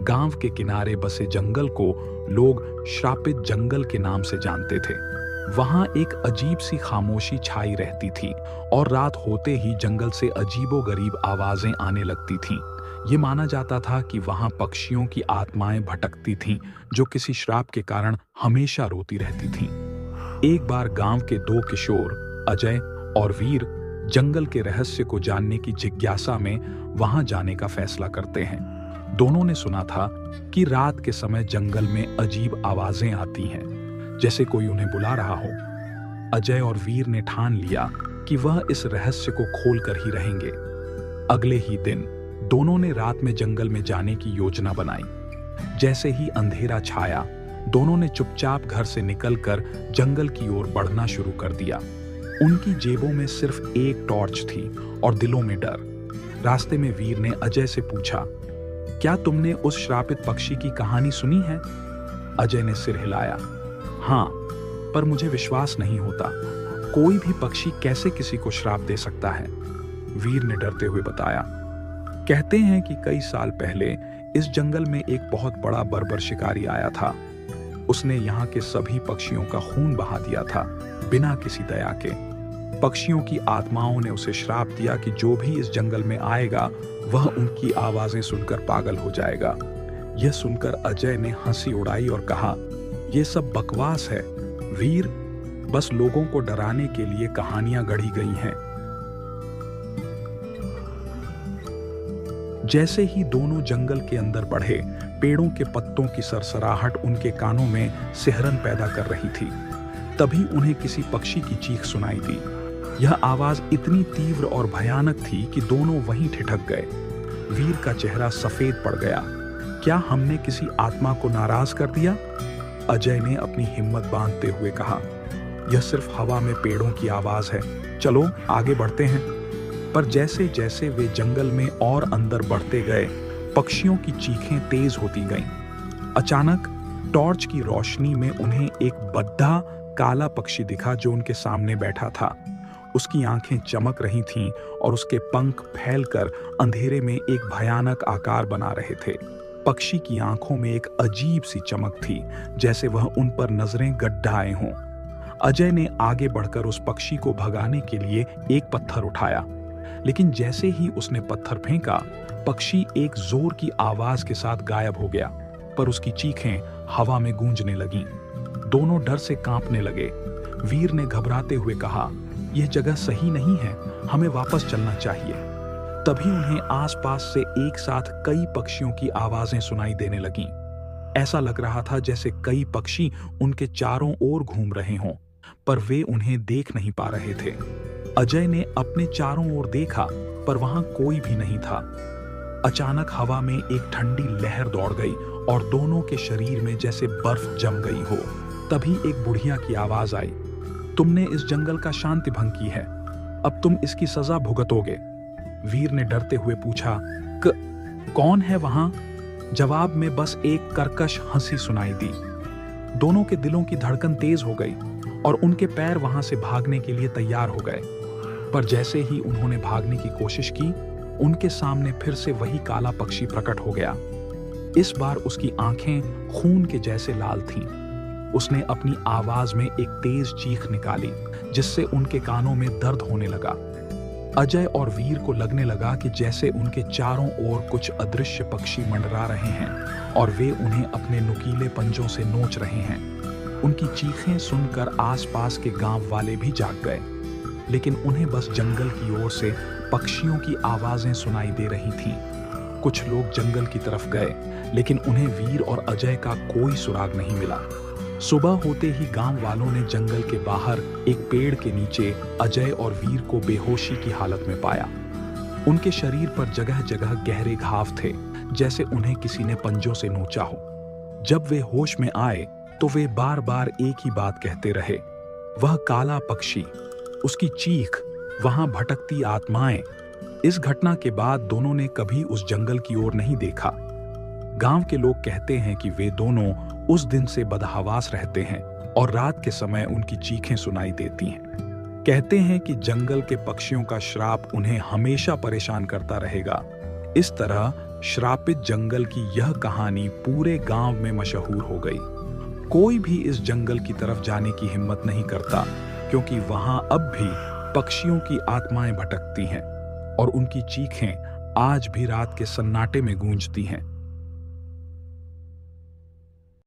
गांव के किनारे बसे जंगल को लोग श्रापित जंगल के नाम से जानते थे। वहां एक अजीब सी खामोशी छाई रहती थी और रात होते ही जंगल से अजीबोगरीब आवाजें आने लगती थीं। ये माना जाता था कि वहां पक्षियों की आत्माएं भटकती थीं जो किसी श्राप के कारण हमेशा रोती रहती थीं। एक बार गांव के दो किशोर अजय और वीर जंगल के रहस्य को जानने की जिज्ञासा में वहां जाने का फैसला करते हैं। दोनों ने सुना था कि रात के समय जंगल में अजीब आवाजें आती हैं, जैसे कोई उन्हें बुला रहा हो। अजय और वीर ने ठान लिया कि वह इस रहस्य को खोलकर ही रहेंगे। अगले ही दिन दोनों ने रात में जंगल में जाने की योजना बनाई। जैसे ही अंधेरा छाया, दोनों ने चुपचाप घर से निकलकर जंगल की ओर बढ़ना शुरू कर दिया। उनकी जेबों में सिर्फ एक टॉर्च थी और दिलों में डर। रास्ते में वीर ने अजय से पूछा, क्या तुमने उस श्रापित पक्षी की कहानी सुनी है? अजय ने सिर हिलाया। हाँ, पर मुझे विश्वास नहीं होता। कोई भी पक्षी कैसे किसी को श्राप दे सकता है? वीर ने डरते हुए बताया। कहते हैं कि कई साल पहले इस जंगल में एक बहुत बड़ा बर्बर शिकारी आया था। उसने यहाँ के सभी पक्षियों का खून बहा दिया था, बिना किसी दया के। पक्षियों की आत्माओं ने उसे श्राप दिया कि जो भी इस जंगल में आएगा वह उनकी आवाजें सुनकर पागल हो जाएगा। यह सुनकर अजय ने हंसी उड़ाई और कहा, यह सब बकवास है वीर, बस लोगों को डराने के लिए कहानियां गढ़ी गई हैं। जैसे ही दोनों जंगल के अंदर बढ़े, पेड़ों के पत्तों की सरसराहट उनके कानों में सिहरन पैदा कर रही थी। तभी उन्हें किसी पक्षी की चीख सुनाई दी। यह आवाज इतनी तीव्र और भयानक थी कि दोनों वहीं ठिठक गए। वीर का चेहरा सफेद पड़ गया। क्या हमने किसी आत्मा को नाराज कर दिया? अजय ने अपनी हिम्मत बांधते हुए कहा, यह सिर्फ हवा में पेड़ों की आवाज है, चलो आगे बढ़ते हैं। पर जैसे जैसे वे जंगल में और अंदर बढ़ते गए, पक्षियों की चीखें तेज होती गईं। अचानक टॉर्च की रोशनी में उन्हें एक बड्ढा काला पक्षी दिखा जो उनके सामने बैठा था। उसकी आंखें चमक रही थीं और उसके पंख फैलकर अंधेरे में एक भयानक आकार बना रहे थे। पक्षी की आंखों में एक अजीब सी चमक थी, जैसे वह उन पर नजरें गड्ढाए हों। अजय ने आगे बढ़कर उस पक्षी को भगाने के लिए एक पत्थर उठाया, लेकिन जैसे ही उसने पत्थर फेंका, पक्षी एक जोर की आवाज के साथ गायब हो गया, पर उसकी चीखें हवा में गूंजने लगीं। दोनों डर से कांपने लगे। वीर ने घबराते हुए कहा, यह जगह सही नहीं है, हमें वापस चलना चाहिए। तभी उन्हें आसपास से एक साथ कई पक्षियों की आवाजें सुनाई देने लगीं। ऐसा लग रहा था जैसे कई पक्षी उनके चारों ओर घूम रहे हों, पर वे उन्हें देख नहीं पा रहे थे। अजय ने अपने चारों ओर देखा, पर वहां कोई भी नहीं था। अचानक हवा में एक ठंडी लहर दौड़ गई और दोनों के शरीर में जैसे बर्फ जम गई हो। तभी एक बुढ़िया की आवाज आई, तुमने इस जंगल का शांति भंग की है, अब तुम इसकी सजा भुगतोगे। वीर ने डरते हुए पूछा, कौन है वहां? जवाब में बस एक कर्कश हंसी सुनाई दी। दोनों के दिलों की धड़कन तेज हो गई और उनके पैर वहां से भागने के लिए तैयार हो गए। पर जैसे ही उन्होंने भागने की कोशिश की, उनके सामने फिर से वही काला पक्षी प्रकट हो गया। इस बार उसकी आंखें खून के जैसे लाल थीं। उसने अपनी आवाज में एक तेज चीख निकाली, जिससे उनके कानों में दर्द होने लगा। अजय और वीर को लगने लगा कि जैसे उनके चारों ओर कुछ अदृश्य पक्षी मंडरा रहे हैं और वे उन्हें अपने नुकीले पंजों से नोच रहे हैं। उनकी चीखें सुनकर आसपास के गांव वाले भी जाग गए, लेकिन उन्हें बस जंगल की ओर से पक्षियों की आवाजें सुनाई दे रही थीं। कुछ लोग जंगल की तरफ गए, लेकिन उन्हें वीर और अजय का कोई सुराग नहीं मिला। सुबह होते ही गांव वालों ने जंगल के बाहर एक पेड़ के नीचे अजय और वीर को बेहोशी की हालत में पाया। उनके शरीर पर जगह जगह गहरे घाव थे, जैसे उन्हें किसी ने पंजों से नोचा हो। जब वे होश में आए तो वे बार बार एक ही बात कहते रहे, वह काला पक्षी, उसकी चीख, वहां भटकती आत्माएं। इस घटना के बाद दोनों ने कभी उस जंगल की ओर नहीं देखा। गांव के लोग कहते हैं कि वे दोनों उस दिन से बदहवास रहते हैं और रात के समय उनकी चीखें सुनाई देती हैं। कहते हैं कि जंगल के पक्षियों का श्राप उन्हें हमेशा परेशान करता रहेगा। इस तरह श्रापित जंगल की यह कहानी पूरे गांव में मशहूर हो गई। कोई भी इस जंगल की तरफ जाने की हिम्मत नहीं करता, क्योंकि वहां अब भी पक्षियों की आत्माएं भटकती हैं और उनकी चीखें आज भी रात के सन्नाटे में गूंजती हैं।